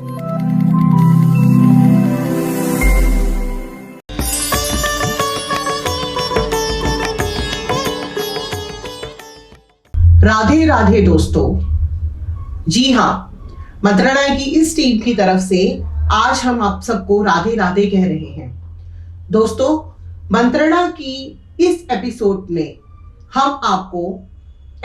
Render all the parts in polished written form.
राधे राधे दोस्तों। जी हाँ, मंत्रणा की इस टीम की तरफ से आज हम आप सबको राधे राधे कह रहे हैं। दोस्तों, मंत्रणा की इस एपिसोड में हम आपको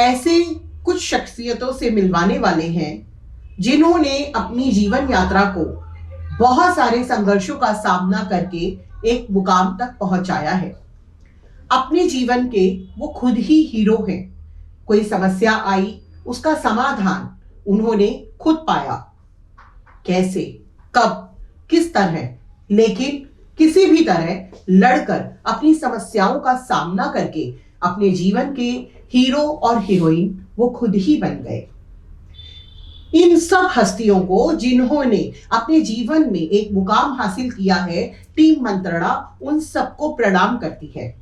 ऐसे कुछ शख्सियतों से मिलवाने वाले हैं जिन्होंने अपनी जीवन यात्रा को बहुत सारे संघर्षों का सामना करके एक मुकाम तक पहुंचाया है। अपने जीवन के वो खुद ही हीरो हैं। कोई समस्या आई, उसका समाधान उन्होंने खुद पाया। कैसे, कब, किस तरह, लेकिन किसी भी तरह लड़कर अपनी समस्याओं का सामना करके अपने जीवन के हीरो और हीरोइन वो खुद ही बन गए। इन सब हस्तियों को जिन्होंने अपने जीवन में एक मुकाम हासिल किया है, टीम मंत्रणा उन सबको प्रणाम करती है।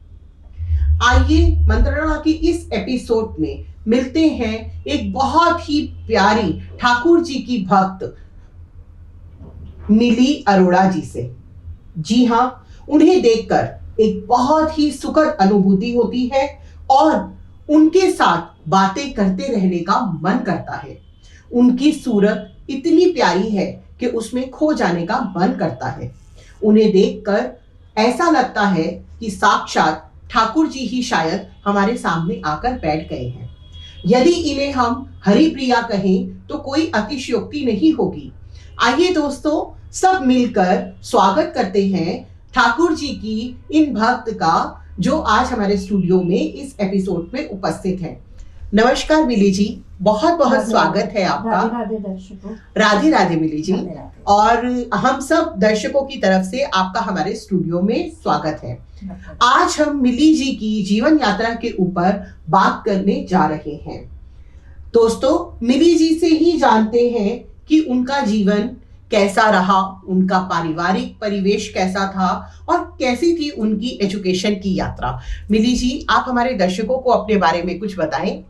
आइए मंत्रणा की इस एपिसोड में मिलते हैं एक बहुत ही प्यारी ठाकुर जी की भक्त मिली अरोड़ा जी से। जी हाँ, उन्हें देखकर एक बहुत ही सुखद अनुभूति होती है और उनके साथ बातें करते रहने का मन करता है। उनकी सूरत इतनी प्यारी है कि उसमें खो जाने का मन करता है। उन्हें देखकर ऐसा लगता है कि साक्षात ठाकुर जी ही शायद हमारे सामने आकर बैठ गए हैं। यदि इन्हें हम हरिप्रिया कहें तो कोई अतिशयोक्ति नहीं होगी। आइए दोस्तों, सब मिलकर स्वागत करते हैं ठाकुर जी की इन भक्त का, जो आज हमारे स्टूडियो में इस एपिसोड में उपस्थित है। नमस्कार मिली जी, बहुत बहुत स्वागत है आपका। राधे राधे दर्शकों। राधे राधे मिली जी। राधे राधे। और हम सब दर्शकों की तरफ से आपका हमारे स्टूडियो में स्वागत है। आज हम मिली जी की जीवन यात्रा के ऊपर बात करने जा रहे हैं। दोस्तों, मिली जी से ही जानते हैं कि उनका जीवन कैसा रहा, उनका पारिवारिक परिवेश कैसा था और कैसी थी उनकी एजुकेशन की यात्रा। मिली जी, आप हमारे दर्शकों को अपने बारे में कुछ बताएं।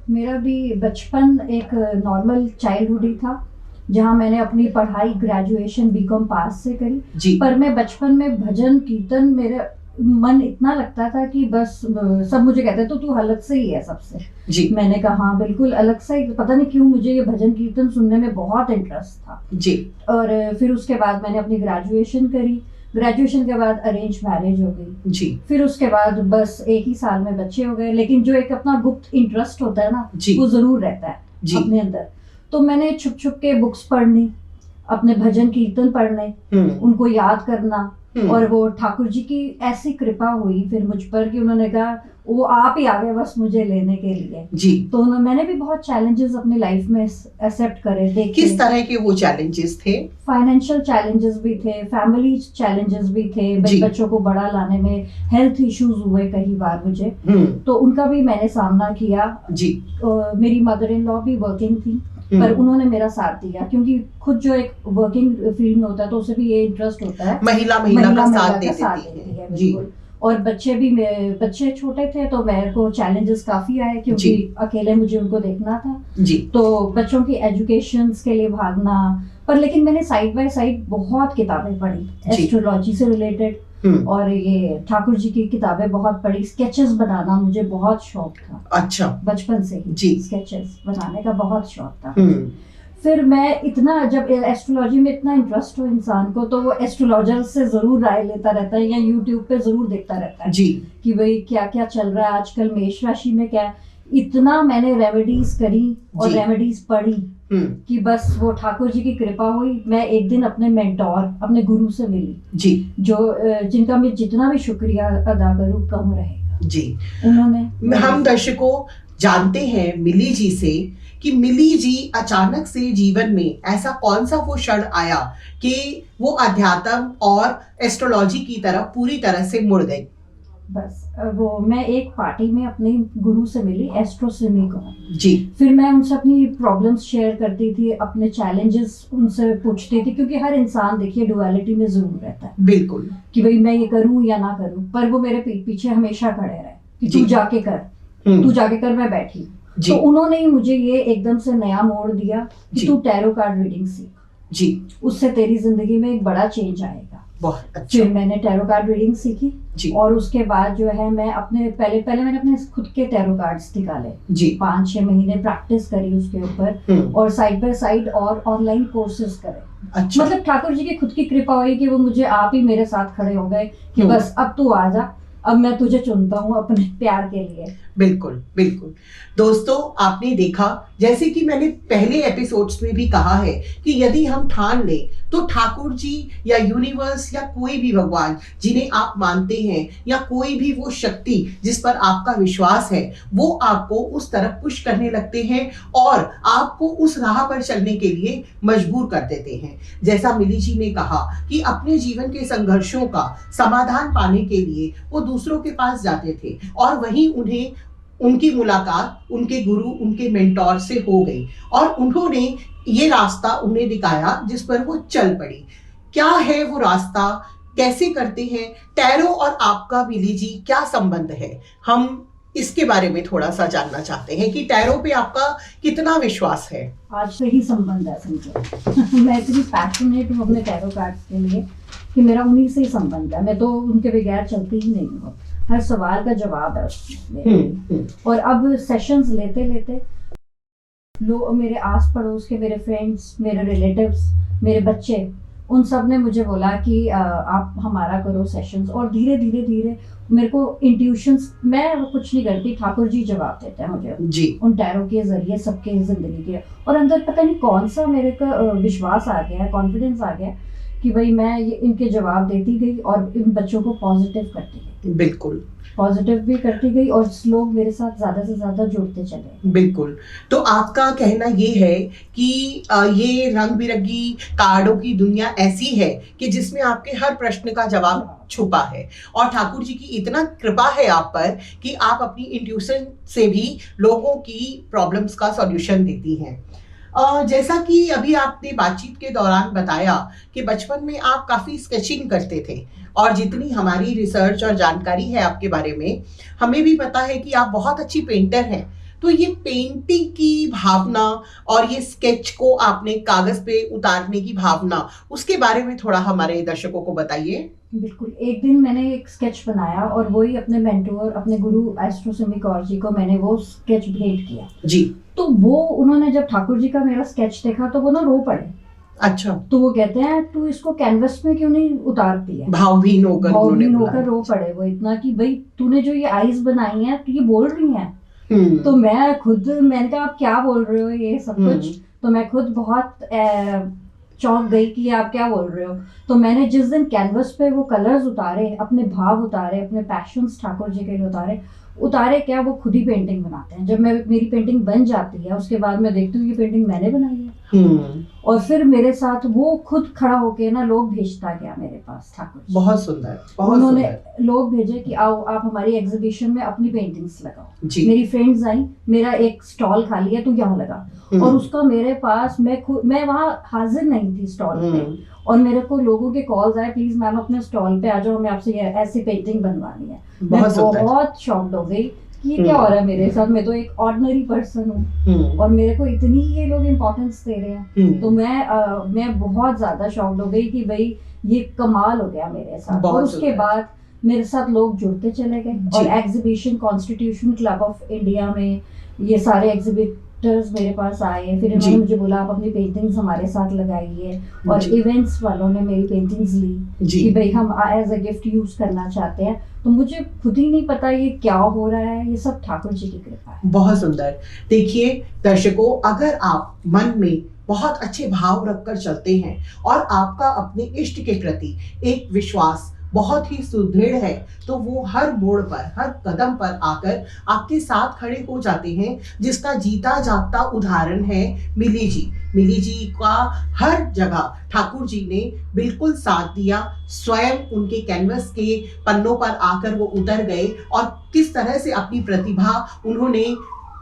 मेरा भी बचपन एक नॉर्मल चाइल्डहुड ही था, जहाँ मैंने अपनी पढ़ाई ग्रेजुएशन बीकॉम पास से करी जी। पर मैं बचपन में भजन कीर्तन, मेरा मन इतना लगता था कि बस सब मुझे कहते तो तू अलग से ही है सबसे। जी। मैंने कहा हाँ बिल्कुल अलग से ही। पता नहीं क्यों मुझे ये भजन कीर्तन सुनने में बहुत इंटरेस्ट था जी। और फिर उसके बाद मैंने अपनी ग्रेजुएशन करी। ग्रेजुएशन के बाद अरेंज मैरिज हो गई जी। फिर उसके बाद बस एक ही साल में बच्चे हो गए, लेकिन जो एक अपना गुप्त इंटरेस्ट होता है ना, वो जरूर रहता है जी। अपने अंदर। तो मैंने छुप छुप के बुक्स पढ़नी, अपने भजन कीर्तन पढ़ने, उनको याद करना, और वो ठाकुर जी की ऐसी कृपा हुई फिर मुझ पर कि उन्होंने कहा वो आप ही आ गए बस मुझे लेने के लिए जी। तो मैंने भी बहुत चैलेंजेस अपनी लाइफ में एक्सेप्ट करे, देखे। किस तरह के वो चैलेंजेस थे? फाइनेंशियल चैलेंजेस भी थे, फैमिली चैलेंजेस भी थे, बच्चों को बड़ा लाने में हेल्थ इश्यूज हुए कई बार मुझे, तो उनका भी मैंने सामना किया जी। मेरी मदर इन लॉ भी वर्किंग थी पर उन्होंने मेरा साथ दिया, क्योंकि खुद जो एक वर्किंग फील्ड में होता है तो उसे भी ये इंटरेस्ट होता है महिला का साथ देती है जी। और बच्चे छोटे थे तो मेरे को चैलेंजेस काफी आए, क्योंकि अकेले मुझे उनको देखना था जी। तो बच्चों की एजुकेशन के लिए भागना, पर लेकिन मैंने साइड बाय साइड बहुत किताबें पढ़ी एस्ट्रोलॉजी से रिलेटेड, और ये ठाकुर जी की किताबें बहुत पढ़ी। स्केचेस बनाना मुझे बहुत शौक था। अच्छा। बचपन से ही जी। स्केचेस बनाने का बहुत शौक था। फिर मैं इतना, जब एस्ट्रोलॉजी में इतना इंटरेस्ट हो इंसान को, तो वो एस्ट्रोलॉजर से जरूर राय लेता रहता है या यूट्यूब पे जरूर देखता रहता है जी, कि भाई क्या क्या चल रहा है आजकल मेष राशि में क्या। इतना मैंने रेमेडीज करी और रेमेडीज पढ़ी कि बस वो ठाकुर जी की कृपा हुई। मैं एक दिन अपने मेंटोर, अपने गुरु से मिली जी, जो जिनका मैं जितना भी शुक्रिया अदा करूं कम रहेगा जी। उन्होंने, हम दर्शकों जानते हैं मिली जी से कि मिली जी अचानक से जीवन में ऐसा कौन सा वो क्षण आया कि वो अध्यात्म और एस्ट्रोलॉजी की तरफ पूरी तरह से मुड़ गई। बस वो मैं एक पार्टी में अपने गुरु से मिली, एस्ट्रोसिमी को जी। फिर मैं उनसे अपनी प्रॉब्लम्स शेयर करती थी, अपने चैलेंजेस उनसे पूछती थी, क्योंकि हर इंसान देखिए डुअलिटी में जरूर रहता है बिल्कुल, कि भाई मैं ये करूं या ना करूं। पर वो मेरे पीठ पीछे हमेशा खड़े रहे कि तू जाके कर, तू जाके कर। मैं बैठी तो उन्होंने ही मुझे ये एकदम से नया मोड़ दिया कि तू टैरो कार्ड रीडिंग सीख जी, उससे तेरी जिंदगी में एक बड़ा चेंज आएगा। बहुत अच्छा। फिर मैंने टैरो कार्ड रीडिंग सीखी जी, और उसके बाद जो है मैं अपने पहले मैंने अपने खुद के टैरो कार्ड्स निकाले, जी, 5-6 महीने प्रैक्टिस करी उसके ऊपर और साइड बाय साइड और ऑनलाइन कोर्सेज करे। अच्छा, मतलब ठाकुर जी की खुद की कृपा हुई कि वो मुझे आप ही मेरे साथ खड़े हो गए कि बस अब तू आ जा, अब मैं तुझे चुनता हूँ अपने प्यार के लिए। बिल्कुल बिल्कुल। दोस्तों, आपने देखा, जैसे कि मैंने पहले एपिसोड्स में भी कहा है कि यदि हम ठान लें तो ठाकुर जी या यूनिवर्स या कोई भी भगवान जिन्हें आप मानते हैं या कोई भी वो शक्ति जिस पर आपका विश्वास है, वो आपको उस तरफ पुश करने लगते हैं और आपको उस राह पर चलने के लिए मजबूर कर देते हैं। जैसा मिली जी ने कहा कि अपने जीवन के संघर्षों का समाधान पाने के लिए वो दूसरों के पास जाते थे और वहीं उन्हें उनकी मुलाकात उनके गुरु, उनके मेंटोर से हो गई और उन्होंने ये रास्ता उन्हें दिखाया जिस पर वो चल पड़ी। क्या है वो रास्ता, कैसे करते हैं टैरो और आपका मिली जी, क्या संबंध है, हम इसके बारे में थोड़ा सा जानना चाहते हैं कि टैरो पे आपका कितना विश्वास है। आज से ही संबंध है समझो। मैं इतनी पैशनेट हूँ अपने टैरो कार्ड्स के लिए कि मेरा उन्हीं से ही संबंध है, मैं तो उनके बगैर चलती ही नहीं हूँ। हर सवाल का जवाब है उसमें। और अब सेशंस लेते लेते लोग, मेरे आस पड़ोस के, मेरे फ्रेंड्स, मेरे रिलेटिव्स, मेरे बच्चे, उन सब ने मुझे बोला कि आप हमारा करो सेशंस। और धीरे धीरे धीरे मेरे को इंट्यूशंस, मैं कुछ नहीं करती, ठाकुर जी जवाब देते हैं मुझे जी, उन टैरो के जरिए सबके जिंदगी के। और अंदर पता नहीं कौन सा मेरे का विश्वास आ गया है, कॉन्फिडेंस आ गया कि भाई मैं ये इनके जवाब देती गई और इन बच्चों को पॉजिटिव करती गई, बिल्कुल पॉजिटिव भी करती गई और लोग मेरे साथ ज्यादा से ज्यादा जुड़ते चले। बिल्कुल। तो आपका कहना ये है कि ये रंग बिरंगी कार्डों की दुनिया ऐसी है कि जिसमें आपके हर प्रश्न का जवाब छुपा है और ठाकुर जी की इतना कृपा है आप पर कि आप अपनी इंट्यूशन से भी लोगों की प्रॉब्लम्स का सॉल्यूशन देती हैं। जैसा कि अभी आपने बातचीत के दौरान बताया कि बचपन में आप काफ़ी स्केचिंग करते थे और जितनी हमारी रिसर्च और जानकारी है आपके बारे में, हमें भी पता है कि आप बहुत अच्छी पेंटर हैं। तो ये पेंटिंग की भावना और ये स्केच को आपने कागज पे उतारने की भावना, उसके बारे में थोड़ा हमारे दर्शकों को बताइए। बिल्कुल। एक दिन मैंने एक स्केच बनाया और वही अपने मेंटोर, अपने गुरु एस्ट्रो सिमी कौर जी को मैंने वो स्केच भेंट किया जी। तो वो, उन्होंने जब ठाकुर जी का मेरा स्केच देखा तो वो ना रो पड़े। अच्छा। तो वो कहते हैं तू इसको कैनवस में क्यों नहीं उतारती है, भावभीन होकर रो पड़े वो इतना कि भाई तूने जो ये आईज बनाई है तो ये बोल रही हैं। तो मैंने कहा आप क्या बोल रहे हो ये सब कुछ, तो मैं खुद बहुत चौंक गई कि आप क्या बोल रहे हो। तो मैंने जिस दिन कैनवस पे वो कलर्स उतारे, अपने भाव उतारे, अपने पैशंस ठाकुर जी के लिए उतारे क्या, वो खुद ही पेंटिंग बनाते हैं। जब मेरी पेंटिंग बन जाती है उसके बाद मैं देखती हूँ ये पेंटिंग मैंने बनाई है। और फिर मेरे साथ वो खुद खड़ा होके ना लोग भेजता गया मेरे पास ठाकुर जी। बहुत सुंदर, बहुत उन्होंने सुंदर। लोग भेजे कि आओ आप हमारी एग्जीबिशन में अपनी पेंटिंग्स लगाओ। जी। मेरी फ्रेंड्स आई, मेरा एक स्टॉल खाली है तू यहाँ लगा। और उसका मेरे पास, मैं वहाँ हाजिर नहीं थी स्टॉल पे और मेरे को लोगों के कॉल्स आए, प्लीज मैम अपने स्टॉल पे आ जाओ, हमें आपसे ऐसी पेंटिंग बनवानी है। मैं बहुत शॉक्ड हो गई कि ये क्या हो रहा है मेरे साथ, मैं तो एक ऑर्डिनरी पर्सन हूँ और मेरे को इतनी ये लोग इम्पोर्टेंस दे रहे हैं। तो मैं बहुत ज्यादा शॉक्ड हो गई कि भाई ये कमाल हो गया मेरे साथ। और उसके बाद मेरे साथ लोग जुड़ते चले गए और exhibition, constitution club of India में ये सारे एग्जीबिटर्स मेरे पास आए। फिर इन्होंने मुझे बोला आप अपनी पेंटिंग्स हमारे साथ लगाइए और इवेंट्स वालों ने मेरी पेंटिंग्स ली कि भाई हम एज अ गिफ्ट यूज करना चाहते हैं। तो मुझे खुद ही नहीं पता ये क्या हो रहा है, ये सब ठाकुर जी की कृपा है। बहुत सुंदर। देखिए दर्शकों, अगर आप मन में बहुत अच्छे भाव रखकर चलते हैं और आपका अपने इष्ट के प्रति एक विश्वास बहुत ही सुदृढ़ है तो वो हर मोड़ पर, हर कदम पर आकर आपके साथ खड़े हो जाते हैं, जिसका जीता जागता उदाहरण है मिली जी। मिली जी का हर जगह ठाकुर जी ने बिल्कुल साथ दिया। स्वयं उनके कैनवस के पन्नों पर आकर वो उतर गए और किस तरह से अपनी प्रतिभा उन्होंने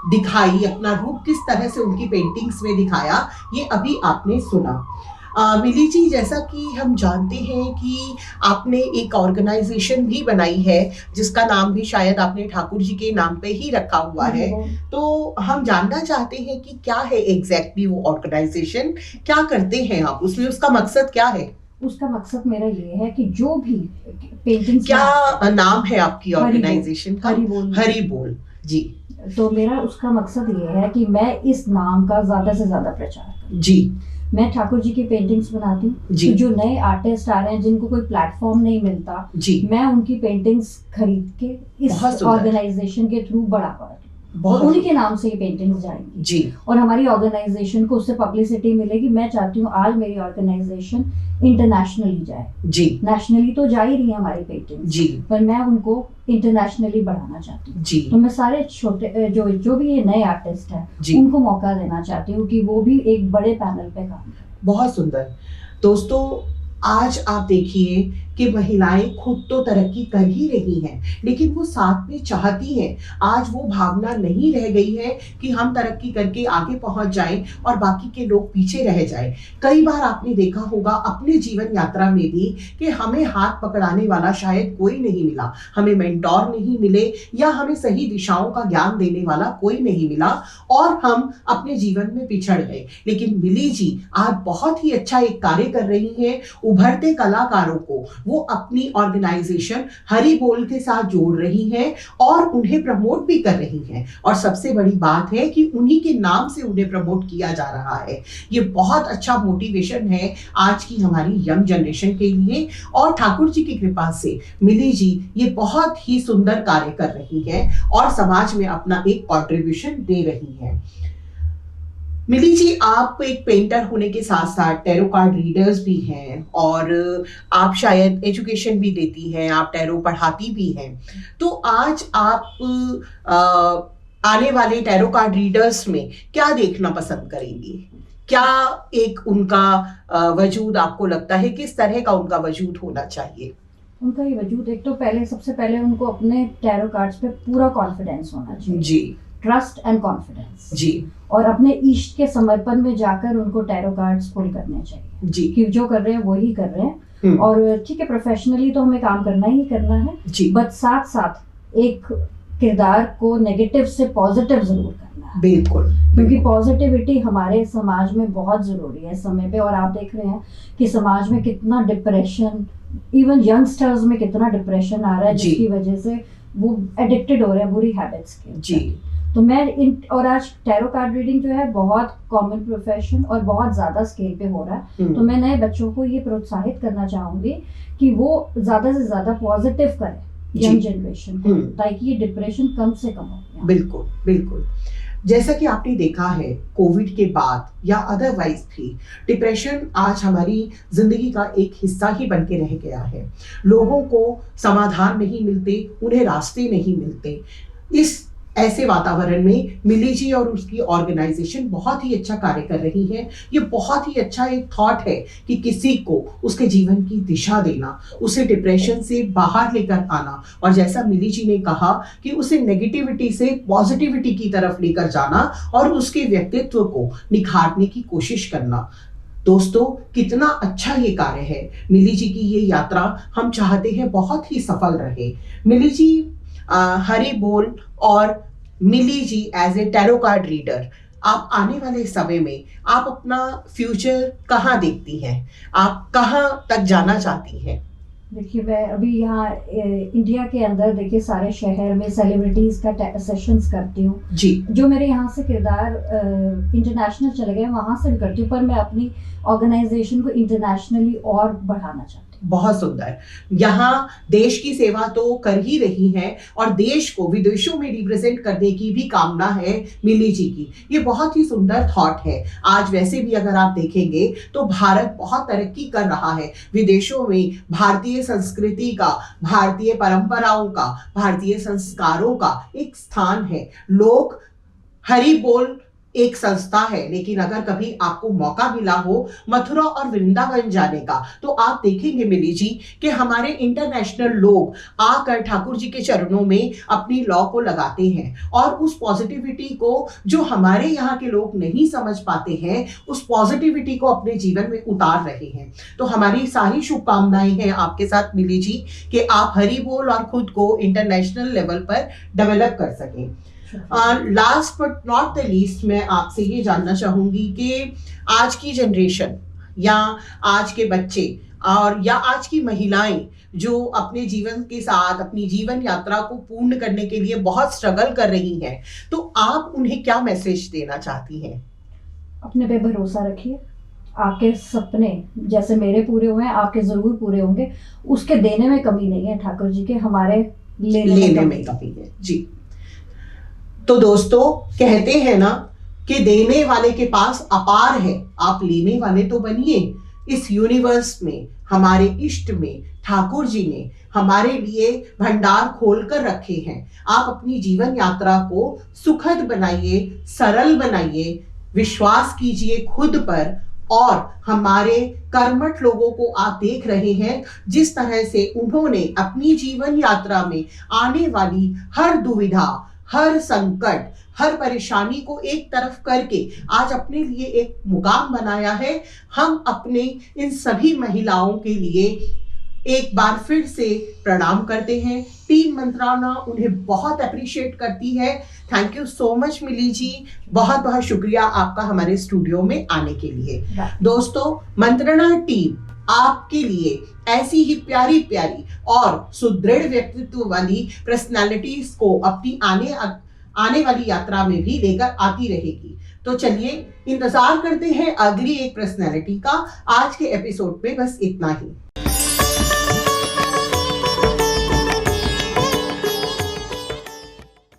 दिखाई, अपना रूप किस तरह से उनकी पेंटिंग्स में दिखाया, ये अभी आपने सुना। मिली जी, जैसा कि हम जानते हैं कि आपने एक ऑर्गेनाइजेशन भी बनाई है जिसका नाम भी शायद आपने ठाकुर जी के नाम पे ही रखा हुआ है, तो हम जानना चाहते हैं कि क्या है एग्जैक्टली वो ऑर्गेनाइजेशन, क्या करते हैं आप उसमें, उसका मकसद क्या है? उसका मकसद मेरा ये है कि जो भी पेंटिंग्स, क्या नाम है आपकी ऑर्गेनाइजेशन का? हरि बोल जी। तो मेरा उसका मकसद ये है कि मैं इस नाम का ज्यादा से ज्यादा प्रचार करूं जी। मैं ठाकुर जी की पेंटिंग्स बनाती हूँ, तो जो नए आर्टिस्ट आ रहे हैं जिनको कोई प्लेटफॉर्म नहीं मिलता जी, मैं उनकी पेंटिंग्स खरीद के इस ऑर्गेनाइजेशन के थ्रू बढ़ावा, उन्हीं के नाम से ये पेंटिंग्स जाएंगी जी, और हमारी ऑर्गेनाइजेशन को उससे पब्लिसिटी मिलेगी। मैं चाहती हूँ आज मेरी ऑर्गेनाइजेशन इंटरनेशनली जाए जी, नेशनली तो जा ही रही है हमारी पेंटिंग्स जी, पर मैं उनको इंटरनेशनली बढ़ाना चाहती हूँ जी। तो मैं सारे छोटे जो भी ये नए आर्टिस्ट हैं उनको मौका देना चाहती हूँ कि वो भी एक बड़े पैनल पे काम करें। बहुत सुंदर। दोस्तों, आज आप देखिए कि महिलाएं खुद तो तरक्की कर ही रही हैं, लेकिन वो साथ में चाहती हैं। आज वो भावना नहीं रह गई है कि हम तरक्की करके आगे पहुंच जाएं और बाकी के लोग पीछे रह जाएं। कई बार आपने देखा होगा अपने जीवन यात्रा में भी कि हमें हाथ पकड़ाने वाला शायद कोई नहीं मिला, हमें मेंटोर नहीं मिले, या हमें सही दिशाओं का ज्ञान देने वाला कोई नहीं मिला और हम अपने जीवन में पिछड़ गए। लेकिन मिली जी आज बहुत ही अच्छा एक कार्य कर रही हैं। उभरते कलाकारों को वो अपनी ऑर्गेनाइजेशन हरि बोल के साथ जोड़ रही हैं और उन्हें प्रमोट भी कर रही हैं, और सबसे बड़ी बात है कि उन्हीं के नाम से उन्हें प्रमोट किया जा रहा है। ये बहुत अच्छा मोटिवेशन है आज की हमारी यंग जनरेशन के लिए, और ठाकुर जी की कृपा से मिली जी ये बहुत ही सुंदर कार्य कर रही है और समाज में अपना एक कंट्रीब्यूशन दे रही है। मिली जी, आप एक पेंटर होने के साथ साथ टैरो कार्ड रीडर्स भी हैं और आप शायद एजुकेशन भी देती हैं, आप टैरो पढ़ाती भी हैं। तो आज आप आने वाले टैरो कार्ड रीडर्स में क्या देखना पसंद करेंगी? क्या एक उनका वजूद आपको लगता है, किस तरह का उनका वजूद होना चाहिए? उनका ये वजूद, एक तो सबसे पहले उनको अपने टैरो कार्ड्स पे पूरा कॉन्फिडेंस होना चाहिए जी, ट्रस्ट एंड कॉन्फिडेंस जी, और अपने इष्ट के समर्पण में जाकर उनको टैरो कार्ड्स पुल करने चाहिए जी, कि जो कर रहे हैं वही कर रहे हैं। और ठीक है, प्रोफेशनली तो हमें काम करना ही करना है जी, बट साथ साथ एक किरदार को नेगेटिव से पॉजिटिव जरूर करना है। बिल्कुल, क्योंकि पॉजिटिविटी हमारे समाज में बहुत जरूरी है इस समय पे। और आप देख रहे हैं कि समाज में कितना डिप्रेशन, इवन यंगस्टर्स में कितना डिप्रेशन आ रहा है, जिसकी वजह से वो एडिक्टेड हो रहे हैं बुरी हैबिट्स के जी। तो मैं और आज टैरो कार्ड रीडिंग जो है बहुत कॉमन प्रोफेशन और बहुत ज्यादा स्केल पे हो रहा है, तो मैं नए बच्चों को ये प्रोत्साहित करना चाहूंगी कि वो ज्यादा से ज्यादा पॉजिटिव करें यंग जनरेशन को, ताकि ये डिप्रेशन कम से कम हो। बिल्कुल बिल्कुल। जैसा कि आपने देखा है कोविड के बाद या अदरवाइज भी डिप्रेशन आज हमारी जिंदगी का एक हिस्सा ही बन के रह गया है। लोगों को समाधान नहीं मिलते, उन्हें रास्ते नहीं मिलते। इस ऐसे वातावरण में मिली जी और उसकी ऑर्गेनाइजेशन बहुत ही अच्छा कार्य कर रही है। ये बहुत ही अच्छा एक थॉट है कि किसी को उसके जीवन की दिशा देना, उसे डिप्रेशन से बाहर लेकर आना, और जैसा मिली जी ने कहा कि उसे नेगेटिविटी से पॉजिटिविटी की तरफ लेकर जाना और उसके व्यक्तित्व को निखारने की कोशिश करना। दोस्तों, कितना अच्छा ये कार्य है। मिली जी की ये यात्रा हम चाहते हैं बहुत ही सफल रहे। मिली जी हरि बोल और Mili ji as a tarot card reader, आप आने वाले समय में आप अपना फ्यूचर कहाँ देखती हैं? आप कहाँ तक जाना चाहती हैं? देखिए, मैं अभी यहाँ इंडिया के अंदर देखिए सारे शहर में सेलिब्रिटीज का सेशंस करती हूँ जी। जो मेरे यहाँ से किरदार इंटरनेशनल चले गए वहां से भी करती हूँ, पर मैं अपनी ऑर्गेनाइजेशन को इंटरनेशनली और बढ़ाना चाहती हूँ। बहुत सुंदर। यहाँ देश की सेवा तो कर ही रही हैं और देश को विदेशों में रिप्रेजेंट करने की भी कामना है मिली जी की। ये बहुत ही सुंदर थॉट है। आज वैसे भी अगर आप देखेंगे तो भारत बहुत तरक्की कर रहा है। विदेशों में भारतीय संस्कृति का, भारतीय परंपराओं का, भारतीय संस्कारों का एक स्थान है। लोग हरि बोल एक संस्था है, लेकिन अगर कभी आपको मौका मिला हो मथुरा और वृंदावन जाने का, तो आप देखेंगे मिली जी कि हमारे इंटरनेशनल लोग आकर ठाकुर जी के चरणों में अपनी लॉ को लगाते हैं और उस पॉजिटिविटी को जो हमारे यहाँ के लोग नहीं समझ पाते हैं, उस पॉजिटिविटी को अपने जीवन में उतार रहे हैं। तो हमारी सारी शुभकामनाएं हैं आपके साथ मिली जी कि आप हरि बोल और खुद को इंटरनेशनल लेवल पर डेवलप कर सकें। Last but not the least, मैं आपसे ये जानना चाहूंगी कि आज की जनरेशन या आज के बच्चे और या आज की महिलाएं जो अपने जीवन के साथ अपनी जीवन यात्रा को पूर्ण करने के लिए बहुत स्ट्रगल कर रही हैं, तो आप उन्हें क्या मैसेज देना चाहती हैं? अपने पे भरोसा रखिए, आपके सपने जैसे मेरे पूरे हुए हैं आपके जरूर पूरे होंगे, उसके देने में कमी नहीं है ठाकुर जी के, हमारे लेने में कमी है जी। तो दोस्तों कहते हैं ना कि देने वाले के पास अपार है, आप लेने वाले तो बनिए। इस यूनिवर्स में हमारे इष्ट में ठाकुर जी ने हमारे लिए भंडार खोलकर रखे हैं। आप अपनी जीवन यात्रा को सुखद बनाइए, सरल बनाइए, विश्वास कीजिए खुद पर। और हमारे कर्मठ लोगों को आप देख रहे हैं जिस तरह से उन्होंने अपनी जीवन यात्रा में आने वाली हर दुविधा, हर संकट, हर परेशानी को एक तरफ करके आज अपने लिए एक मुकाम बनाया है। हम अपने इन सभी महिलाओं के लिए एक बार फिर से प्रणाम करते हैं। टीम मंत्राना उन्हें बहुत अप्रिशिएट करती है। थैंक यू सो मच मिली जी, बहुत बहुत शुक्रिया आपका हमारे स्टूडियो में आने के लिए। दोस्तों, मंत्रणा टीम आपके लिए ऐसी ही प्यारी प्यारी और सुदृढ़ व्यक्तित्व वाली पर्सनालिटीज को अपनी आने वाली यात्रा में भी लेकर आती रहेगी। तो चलिए इंतजार करते हैं अगली एक पर्सनालिटी का। आज के एपिसोड में बस इतना ही।